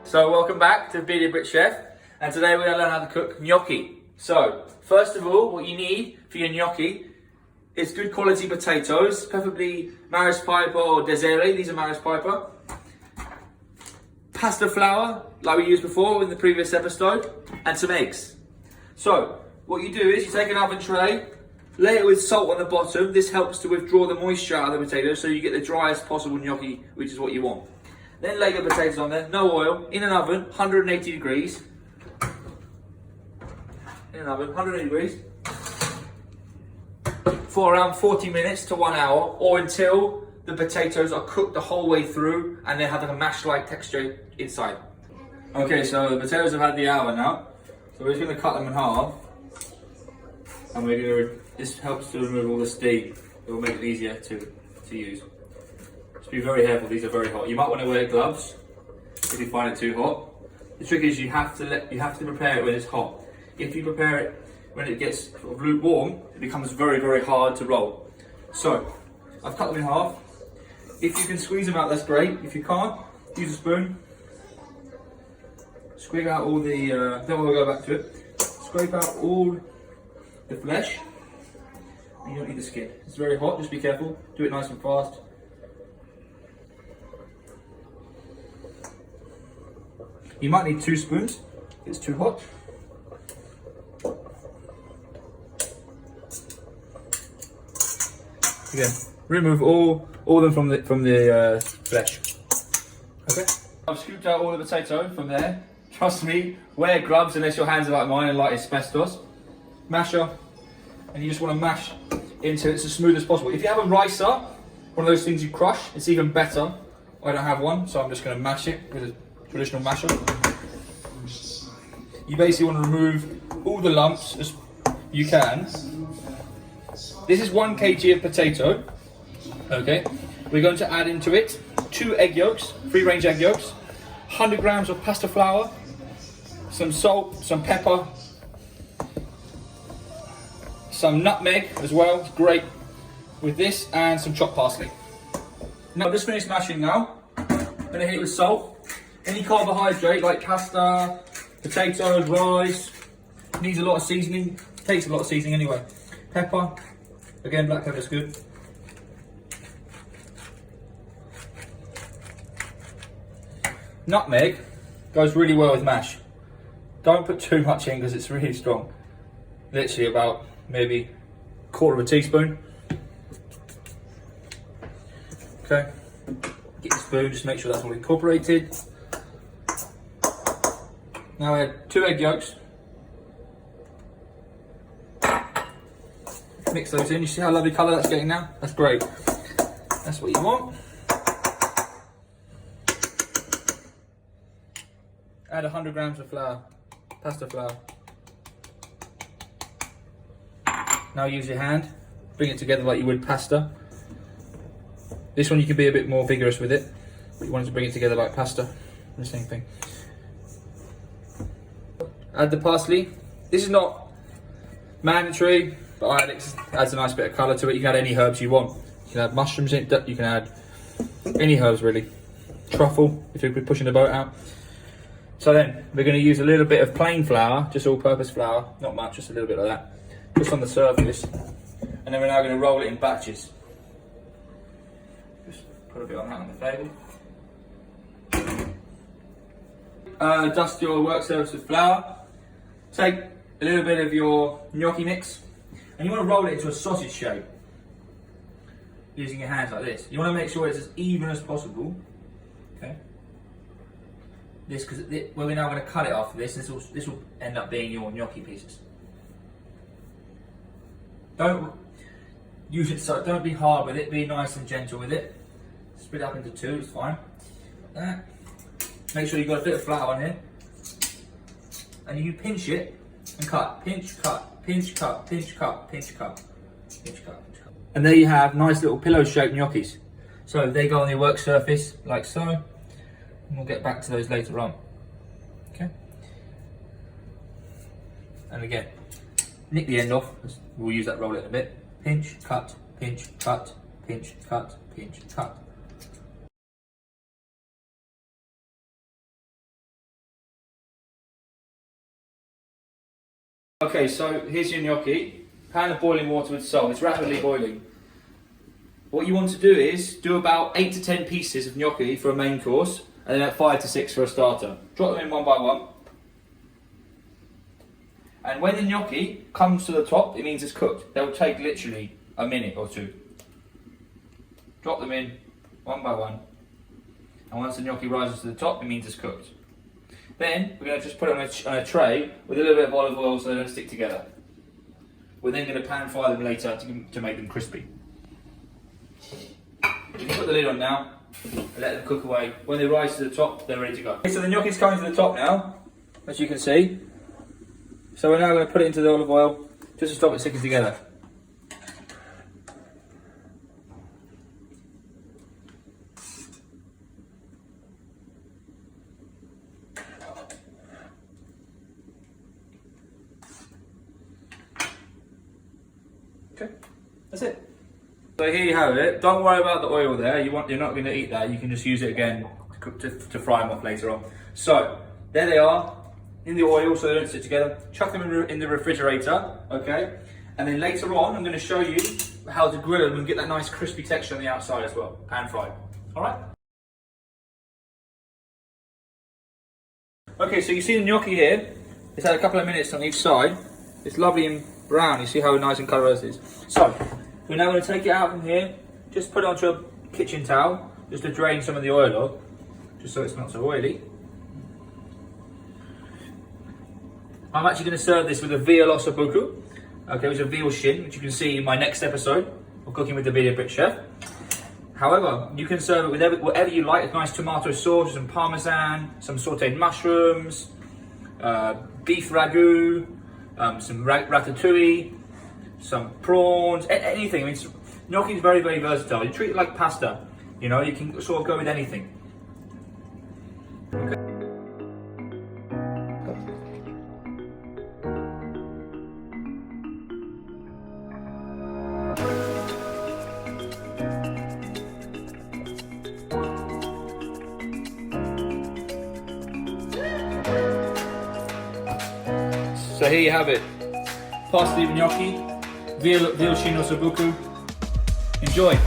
So welcome back to Bearded Brit Chef, and today we're going to learn how to cook gnocchi. So first of all, what you need for your gnocchi is good quality potatoes, preferably Maris Piper or Desiree. These are Maris Piper. Pasta flour, like we used before in the previous episode, and some eggs. So what you do is you take an oven tray, lay it with salt on the bottom. This helps to withdraw the moisture out of the potatoes so you get the driest possible gnocchi, which is what you want. Then lay the potatoes on there, no oil, in an oven, 180 degrees. In an oven, 180 degrees. For around 40 minutes to 1 hour, or until the potatoes are cooked the whole way through and they have like a mash-like texture inside. Okay, so the potatoes have had the hour now. So we're just going to cut them in half. And we're going to, this helps to remove all the steam. It will make it easier to use. Just be very careful, these are very hot. You might want to wear gloves if you find it too hot. The trick is you have to prepare it when it's hot. If you prepare it when it gets sort of lukewarm, it becomes very, very hard to roll. So, I've cut them in half. If you can squeeze them out, that's great. If you can't, use a spoon. Scrape out all the, then we'll go back to it. Scrape out all the flesh. And you don't need the skin. It's very hot, just be careful. Do it nice and fast. You might need 2 spoons if it's too hot. Again, remove all of them from the flesh. Okay. I've scooped out all the potato from there. Trust me, wear gloves unless your hands are like mine and like asbestos. Masher, and you just want to mash into it as smooth as possible. If you have a ricer, one of those things you crush, it's even better. I don't have one, so I'm just going to mash it with a traditional masher. You basically want to remove all the lumps as you can. This is 1 kg of potato. Okay, we're going to add into it 2 egg yolks, free-range egg yolks, 100 grams of pasta flour, some salt, some pepper, some nutmeg as well. It's great with this, and some chopped parsley. Now I've just finished mashing now. I'm going to hit it with salt. Any carbohydrate like pasta, potatoes, rice, needs a lot of seasoning. Takes a lot of seasoning anyway. Pepper, again black pepper's good. Nutmeg goes really well with mash. Don't put too much in because it's really strong. Literally about maybe 1/4 teaspoon. Okay, get the spoon, just make sure that's all incorporated. Now I add 2 egg yolks. Mix those in. You see how lovely colour that's getting now? That's great. That's what you want. Add 100 grams of flour, pasta flour. Now use your hand, bring it together like you would pasta. This one you can be a bit more vigorous with it, but you want to bring it together like pasta. The same thing. Add the parsley. This is not mandatory, but I add it, adds a nice bit of colour to it. You can add any herbs you want. You can add mushrooms in it, you can add any herbs really. Truffle, if you're pushing the boat out. So then, we're going to use a little bit of plain flour, just all-purpose flour, not much, just a little bit like that, just on the surface. And then we're now going to roll it in batches. Just put a bit on that on the table. Dust your work surface with flour. Take a little bit of your gnocchi mix, and you want to roll it into a sausage shape using your hands like this. You want to make sure it's as even as possible. Okay. This, because we're now going to cut it after this. This will end up being your gnocchi pieces. Don't use it so. Don't be hard with it. Be nice and gentle with it. Split it up into 2. It's fine. Make sure you've got a bit of flour on here, and you can pinch it and cut. Pinch, cut, pinch, cut, pinch, cut, pinch, cut, pinch, cut, pinch, cut. And there you have nice little pillow-shaped gnocchis. So they go on your work surface like so. And we'll get back to those later on. Okay. And again, nick the end off. We'll use that roller in a bit. Pinch, cut, pinch, cut, pinch, cut, pinch, cut. Okay, so here's your gnocchi. Pan of boiling water with salt. It's rapidly boiling. What you want to do is do about 8 to 10 pieces of gnocchi for a main course, and then 5 to 6 for a starter. Drop them in one by one. And when the gnocchi comes to the top, it means it's cooked. They'll take literally a minute or two. Drop them in one by one. And once the gnocchi rises to the top, it means it's cooked. Then we're going to just put it on a tray with a little bit of olive oil so they don't stick together. We're then going to pan fry them later to make them crispy. You can put the lid on now and let them cook away. When they rise to the top, they're ready to go. Okay, so the gnocchi's coming to the top now, as you can see. So we're now going to put it into the olive oil just to stop it sticking together. Okay, that's it. So here you have it. Don't worry about the oil there. You're not going to eat that. You can just use it again to fry them off later on. So there they are in the oil, so they don't stick together. Chuck them in the refrigerator, okay? And then later on, I'm going to show you how to grill them and get that nice crispy texture on the outside as well, pan fried. All right? Okay, so you see the gnocchi here. It's had a couple of minutes on each side. It's lovely and brown. You see how nice and colourless it is. So we're now going to take it out from here. Just put it onto a kitchen towel, just to drain some of the oil off, just so it's not so oily. I'm actually going to serve this with a veal ossobuco, okay, which is a veal shin, which you can see in my next episode of Cooking with the Bearded Brit Chef. However, you can serve it with whatever you like. A nice tomato sauce, some parmesan, some sautéed mushrooms, beef ragu, some ratatouille, some prawns, anything. I mean, gnocchi is very, very versatile. You treat it like pasta. You know, you can sort of go with anything. Okay. So here you have it. Parsley gnocchi, veal shin ossobuco. Enjoy.